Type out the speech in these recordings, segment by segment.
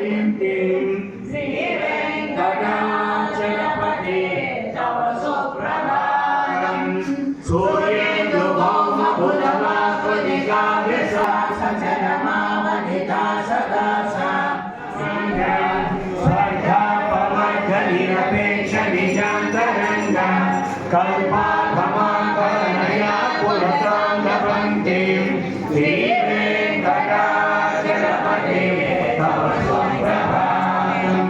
శ్రీ వెంకటాచలపతి తవ సుప్రభాతం సూర్యేందు భౌమ బుధమాకృతికాగ్రసాసనమావనితా సదా స్వర్గాపవర్గనిరపేక్ష నిజాంతరంగ కల్పాభమాకరణయా పురతాంగపంక్తి శ్రీ వెంకటాచలపతి తవ సుప్రభాతం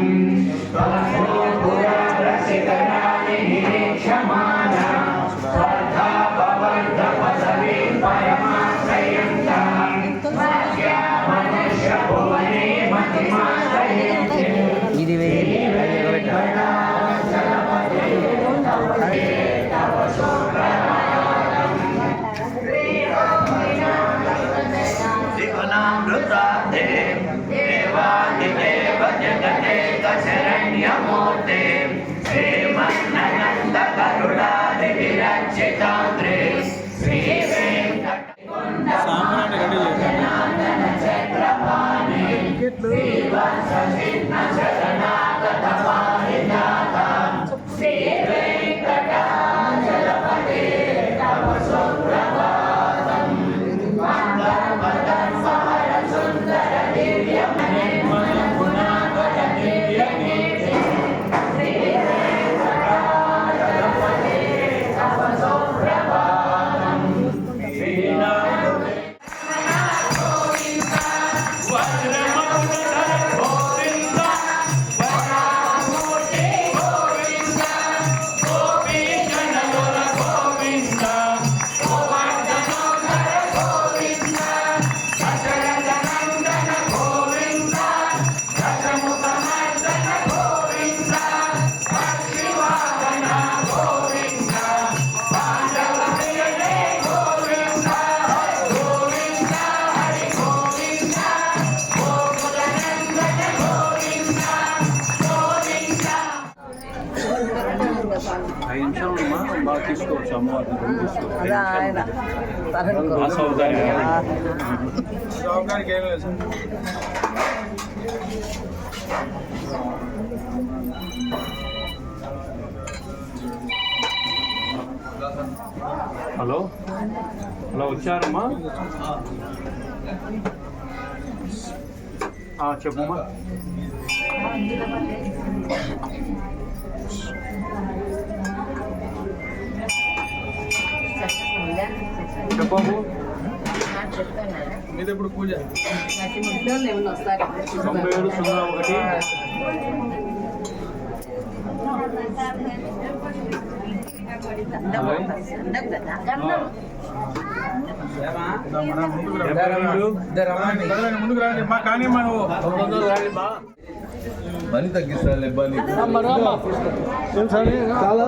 పురారసికరాణి నిరీక్షమాణ స్వర్గాపవర్గపదవీ పరమాశ్రయంతాం మనుష్య భువనే మతిమాశ్రయంతే ఇది త్రిగుణామృతార్థే దేవాదిదేవ జగదేక శరణ్యమూర్తే శ్రీమన్ననంద కరుణాది విరచితాంద్రే శ్రీ వెంకటకొండ చక్రపాణి శ్రీవత్స చిహ్న శరణాగత పారిజాత శ్రీ వెంకటాచలపతి తవ సుప్రభాతం మంగళపదర్శహర సుందర దివ్యమనే గుణగుణాగత దివ్యకీర్తి శ్రీ వెంకటాచలపతి తవ సుప్రభాతం బాగా తీసుకోవచ్చు అమ్మవారిని హలో హలో వచ్చారమ్మా చెప్పమ్మా చెప్పు మీద ఇప్పుడు పూజ 97 ముందుకు రండి మా కానీ మనం పని తగ్గిస్తాను ఇబ్బంది చాలా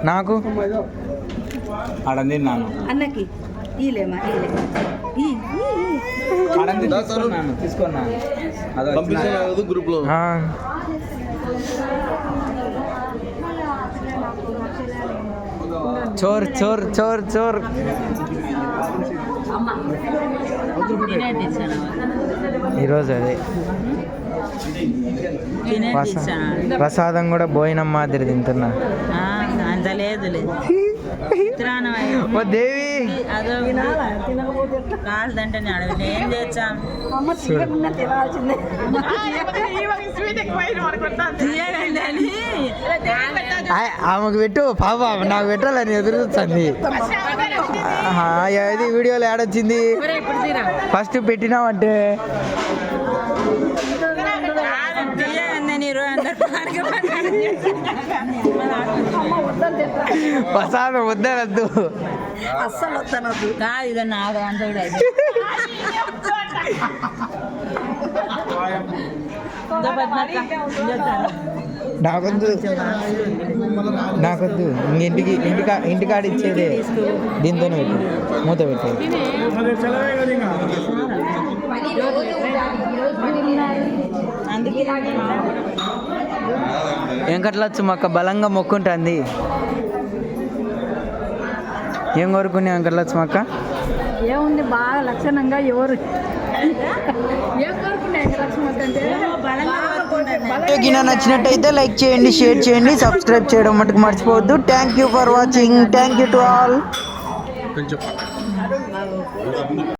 నాకు ఆడంది నాను అన్నకి ఈలేమా ఆడంది తీసుకున్నాను అది గ్రూప్ లో చోర్ చోర్ చోర్ చోర్ ఈరోజు అదే ప్రసాదం కూడా భోజనం మాదిరి తింటున్నా అంత లేదు దేవి కాదంటే ఏం చేస్తాం ఆమెకు పెట్టు పాప నాకు పెట్టాలని ఎదురు చూస్తుంది ఇది వీడియోలో యాడొచ్చింది ఫస్ట్ పెట్టినామంటే ప్రసాదం వద్దనద్దు అస్సలు వద్దనద్దు కాదు ఇక నాకు అంత నాకొద్దు నాకొద్దు ఇంటికాడ ఇచ్చేదే దీంతోనే పెట్టు మూత పెట్టేది వెంకటలచ్చు మొక్క బలంగా మొక్కుంటుంది. ఏం కోరుకునే వెంకటలచ్చు మొక్క? ఏముంది బాగా లక్షణంగా ఎవరు ఏం కోరుకున్నాయి లక్ష్మీ అంటే వీడియో నచ్చినట్టయితే లైక్ చేయండి, షేర్ చేయండి, సబ్స్క్రైబ్ చేయడం మటుకు మర్చిపోవద్దు. Thank you for watching. Thank you to all.